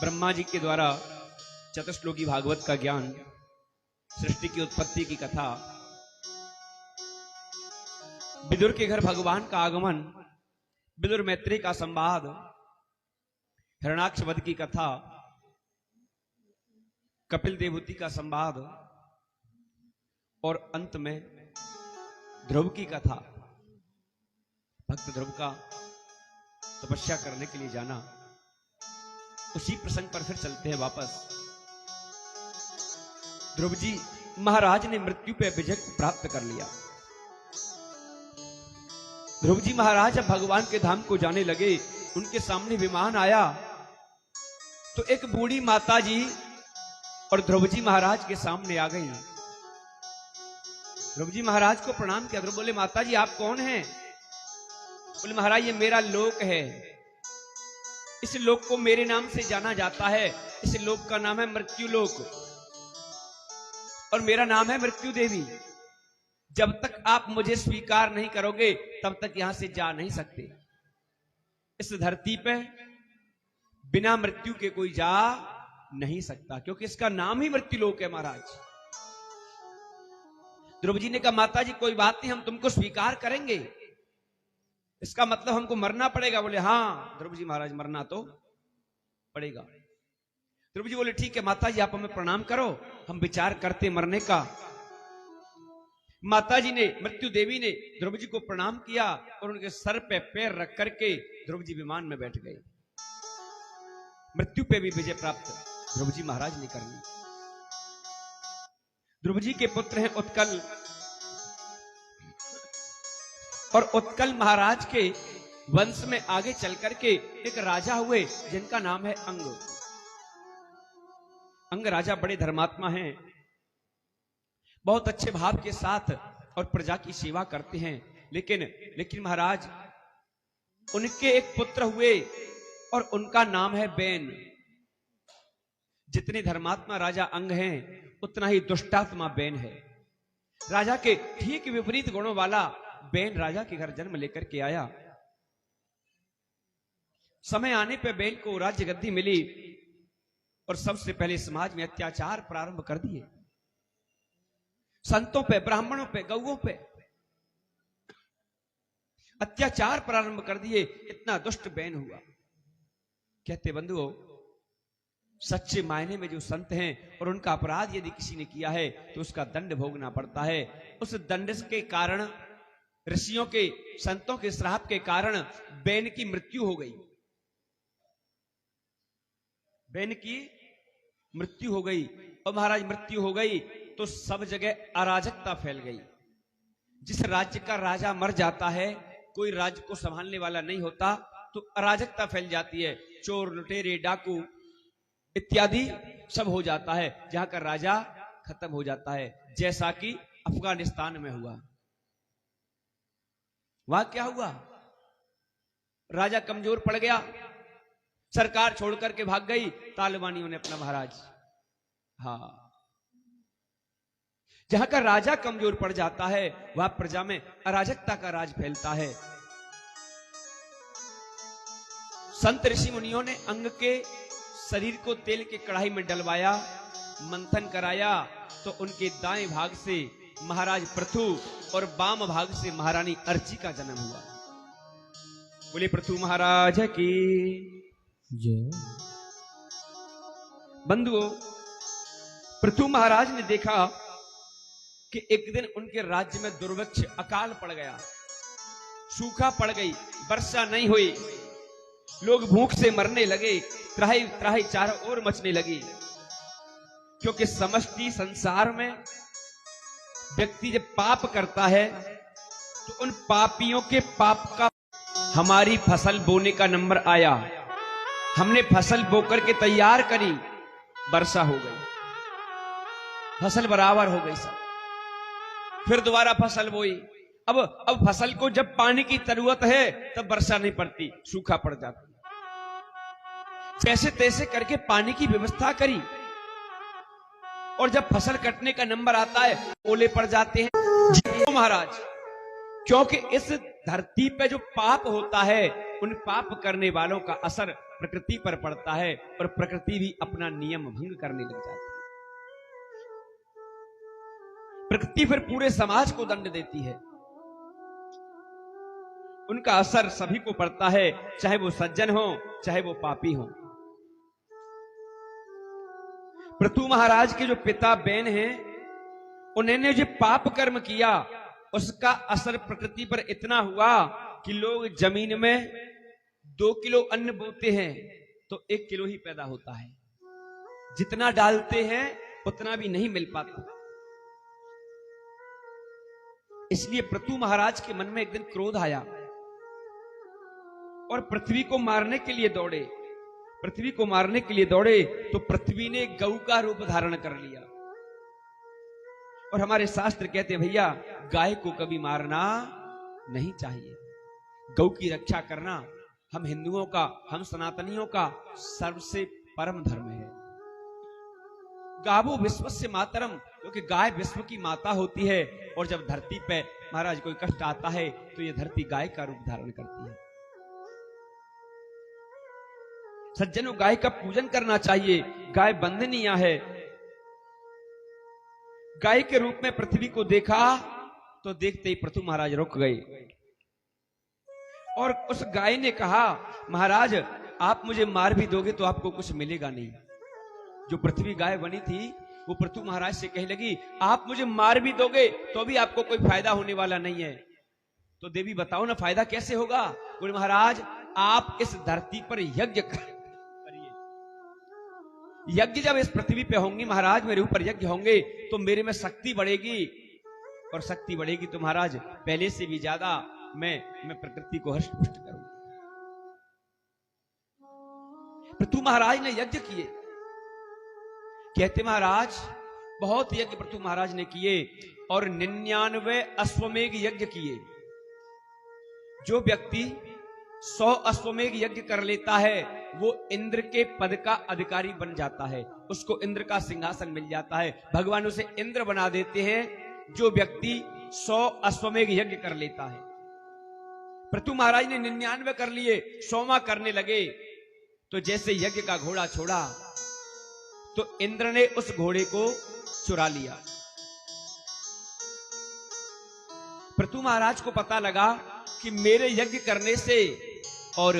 ब्रह्मा जी के द्वारा चतुश्लोकी भागवत का ज्ञान, सृष्टि की उत्पत्ति की कथा, विदुर के घर भगवान का आगमन, विदुर मैत्री का संवाद, हिरण्याक्ष वध की कथा, कपिल देवहूति का संवाद और अंत में ध्रुव की कथा। भक्त ध्रुव का तपस्या करने के लिए जाना, उसी प्रसंग पर फिर चलते हैं वापस। ध्रुव जी महाराज ने मृत्यु पे विजय प्राप्त कर लिया। ध्रुव जी महाराज जब भगवान के धाम को जाने लगे, उनके सामने विमान आया तो एक बूढ़ी माता जी और ध्रुव जी महाराज के सामने आ गई। ध्रुव जी महाराज को प्रणाम किया। ध्रुव बोले, माता जी आप कौन हैं? बोले, महाराज ये मेरा लोक है, इस लोक को मेरे नाम से जाना जाता है। इस लोक का नाम है मृत्यु लोक और मेरा नाम है मृत्यु देवी। जब तक आप मुझे स्वीकार नहीं करोगे तब तक यहां से जा नहीं सकते। इस धरती पे बिना मृत्यु के कोई जा नहीं सकता, क्योंकि इसका नाम ही मृत्यु लोक है महाराज। ध्रुव जी ने कहा, माता जी कोई बात नहीं, हम तुमको स्वीकार करेंगे, इसका मतलब हमको मरना पड़ेगा। बोले, हाँ ध्रुव जी महाराज मरना तो पड़ेगा। ध्रुव जी बोले, ठीक है माता जी आप हमें प्रणाम करो, हम विचार करते मरने का। माता जी ने, मृत्यु देवी ने ध्रुव जी को प्रणाम किया और उनके सर पे पैर रख करके ध्रुव जी विमान में बैठ गए। मृत्यु पे भी विजय प्राप्त ध्रुव जी महाराज ने कर ली। ध्रुव जी के पुत्र हैं उत्कल, और उत्कल महाराज के वंश में आगे चल करके एक राजा हुए जिनका नाम है अंग। अंग राजा बड़े धर्मात्मा हैं, बहुत अच्छे भाव के साथ और प्रजा की सेवा करते हैं। लेकिन महाराज उनके एक पुत्र हुए और उनका नाम है बैन। जितने धर्मात्मा राजा अंग हैं उतना ही दुष्टात्मा बैन है। राजा के ठीक विपरीत गुणों वाला बैन राजा के घर जन्म लेकर के आया। समय आने पर बैन को राज्य गद्दी मिली और सबसे पहले समाज में अत्याचार प्रारंभ कर दिए। संतों पे, ब्राह्मणों पे, गौओं पे अत्याचार प्रारंभ कर दिए। इतना दुष्ट बैन हुआ। कहते बंधुओं, सच्चे मायने में जो संत हैं और उनका अपराध यदि किसी ने किया है तो उसका दंड भोगना पड़ता है। उस दंड के कारण, ऋषियों के, संतों के श्राप के कारण बैन की मृत्यु हो गई। बैन की मृत्यु हो गई और महाराज मृत्यु हो गई तो सब जगह अराजकता फैल गई। जिस राज्य का राजा मर जाता है, कोई राज्य को संभालने वाला नहीं होता, तो अराजकता फैल जाती है। चोर, लुटेरे, डाकू इत्यादि सब हो जाता है। जहां का राजा खत्म हो जाता है, जैसा कि अफगानिस्तान में हुआ। वहां क्या हुआ? राजा कमजोर पड़ गया, सरकार छोड़ करके भाग गई तालिबानियों ने अपना महाराज। हाँ, जहां का राजा कमजोर पड़ जाता है वह प्रजा में अराजकता का राज फैलता है। संत ऋषि मुनियों ने अंग के शरीर को तेल के कढ़ाई में डलवाया, मंथन कराया, तो उनके दाएं भाग से महाराज पृथु और बाम भाग से महारानी अर्ची का जन्म हुआ। बोले पृथु महाराज की जय। बंधुओं, पृथु महाराज ने देखा कि एक दिन उनके राज्य में दुर्भिक्ष, अकाल पड़ गया, सूखा पड़ गई, वर्षा नहीं हुई, लोग भूख से मरने लगे, त्राही त्राही चारों ओर मचने लगी। क्योंकि समष्टि संसार में व्यक्ति जब पाप करता है तो उन पापियों के पाप का, हमारी फसल बोने का नंबर आया, हमने फसल बोकर के तैयार करी, वर्षा हो गई, फसल बराबर हो गई सब, फिर दोबारा फसल बोई। अब फसल को जब पानी की जरूरत है तब वर्षा नहीं पड़ती, सूखा पड़ जाता। जैसे तैसे करके पानी की व्यवस्था करी और जब फसल कटने का नंबर आता है ओले पड़ जाते हैं। महाराज, क्योंकि इस धरती पे जो पाप होता है उन पाप करने वालों का असर प्रकृति पर पड़ता है और प्रकृति भी अपना नियम भंग करने लग जाती है। प्रकृति फिर पूरे समाज को दंड देती है। उनका असर सभी को पड़ता है, चाहे वो सज्जन हो चाहे वो पापी हो। पृथु महाराज के जो पिता बैन हैं, उन्होंने जो पाप कर्म किया उसका असर प्रकृति पर इतना हुआ कि लोग जमीन में 2 किलो अन्न बोते हैं तो 1 किलो ही पैदा होता है, जितना डालते हैं उतना भी नहीं मिल पाता। इसलिए पृथु महाराज के मन में एक दिन क्रोध आया और पृथ्वी को मारने के लिए दौड़े। पृथ्वी को मारने के लिए दौड़े तो पृथ्वी ने गऊ का रूप धारण कर लिया। और हमारे शास्त्र कहते हैं भैया, गाय को कभी मारना नहीं चाहिए। गौ की रक्षा करना हम हिंदुओं का, हम सनातनियों का सबसे परम धर्म है। गावो विश्वस्य मातरम, क्योंकि गाय विश्व की माता होती है। और जब धरती पे महाराज कोई कष्ट आता है तो यह धरती गाय का रूप धारण करती है। सज्जनों, गाय का पूजन करना चाहिए। गाय वंदनीय है। गाय के रूप में पृथ्वी को देखा तो देखते ही पृथु महाराज रुक गए और उस गाय ने कहा, महाराज आप मुझे मार भी दोगे तो आपको कुछ मिलेगा नहीं। जो पृथ्वी गाय बनी थी वो पृथु महाराज से कहने लगी, आप मुझे मार भी दोगे तो भी आपको कोई फायदा होने वाला नहीं है। तो देवी बताओ ना, फायदा कैसे होगा? बोले महाराज आप इस धरती पर यज्ञ करिए। यज्ञ जब इस पृथ्वी पे होंगे महाराज, मेरे ऊपर यज्ञ होंगे तो मेरे में शक्ति बढ़ेगी, और शक्ति बढ़ेगी तो महाराज पहले से भी ज्यादा मैं प्रकृति को हष्ट पुष्ट करूंगा। पृथु महाराज ने यज्ञ किए। कहते महाराज बहुत यज्ञ पृथु महाराज ने किए और 99 अश्वमेघ यज्ञ किए। जो व्यक्ति 100 अश्वमेघ यज्ञ कर लेता है वो इंद्र के पद का अधिकारी बन जाता है, उसको इंद्र का सिंहासन मिल जाता है। भगवान उसे इंद्र बना देते हैं जो व्यक्ति 100 अश्वमेघ यज्ञ कर लेता है। पृथु महाराज ने 99 कर लिए, 100वां करने लगे तो जैसे यज्ञ का घोड़ा छोड़ा तो इंद्र ने उस घोड़े को चुरा लिया। पृथु महाराज को पता लगा कि मेरे यज्ञ करने से और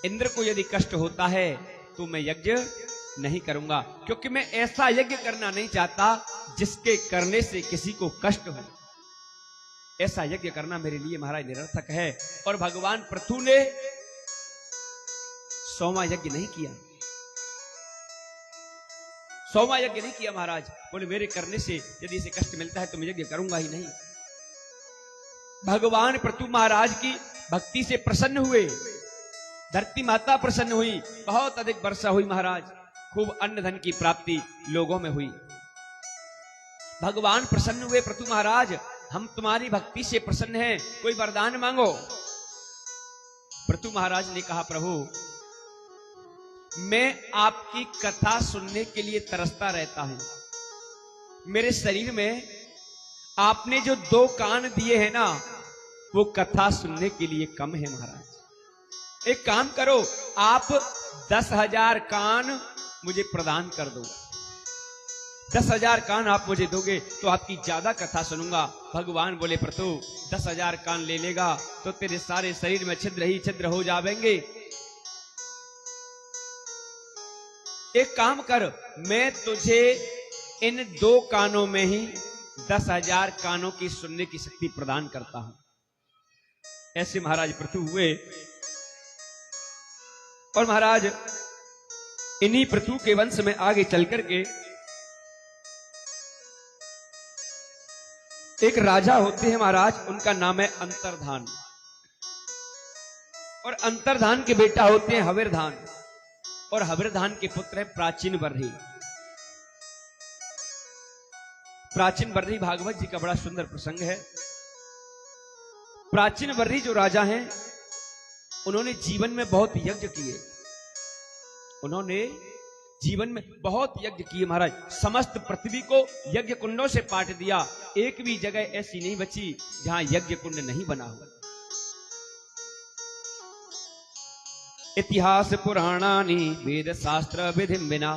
इंद्र को यदि कष्ट होता है तो मैं यज्ञ नहीं करूंगा, क्योंकि मैं ऐसा यज्ञ करना नहीं चाहता जिसके करने से किसी को कष्ट हो। ऐसा यज्ञ करना मेरे लिए महाराज निरर्थक है। और भगवान पृथु ने 100वां यज्ञ नहीं किया। 100वां यज्ञ नहीं किया महाराज। बोले मेरे करने से यदि इसे कष्ट मिलता है तो मैं यज्ञ करूंगा ही नहीं। भगवान पृथु महाराज की भक्ति से प्रसन्न हुए, धरती माता प्रसन्न हुई, बहुत अधिक वर्षा हुई महाराज, खूब अन्न धन की प्राप्ति लोगों में हुई। भगवान प्रसन्न हुए, पृथु महाराज हम तुम्हारी भक्ति से प्रसन्न हैं, कोई वरदान मांगो। पृथु महाराज ने कहा प्रभु मैं आपकी कथा सुनने के लिए तरसता रहता हूं। मेरे शरीर में आपने जो 2 कान दिए हैं ना वो कथा सुनने के लिए कम है महाराज। एक काम करो, आप 10,000 कान मुझे प्रदान कर दो। 10,000 कान आप मुझे दोगे तो आपकी ज्यादा कथा सुनूंगा। भगवान बोले पृथु 10,000 कान ले लेगा तो तेरे सारे शरीर में छिद्र ही छिद्र हो जाएंगे। एक काम कर, मैं तुझे इन 2 कानों में ही 10,000 कानों की सुनने की शक्ति प्रदान करता हूं। ऐसे महाराज पृथु हुए। और महाराज इन्हीं पृथु के वंश में आगे चल करके एक राजा होते हैं महाराज, उनका नाम है अंतर्धान। और अंतर्धान के बेटा होते हैं हविर्धान, और हविर्धान के पुत्र है प्राचीन बर्ही। प्राचीन बर्ही भागवत जी का बड़ा सुंदर प्रसंग है। प्राचीन बर्ही जो राजा हैं उन्होंने जीवन में बहुत यज्ञ किए। उन्होंने जीवन में बहुत यज्ञ किए महाराज। समस्त पृथ्वी को यज्ञ कुंडों से पाट दिया। एक भी जगह ऐसी नहीं बची जहां यज्ञ कुंड नहीं बना हुआ। इतिहास पुराणानि वेद शास्त्र विधिं विना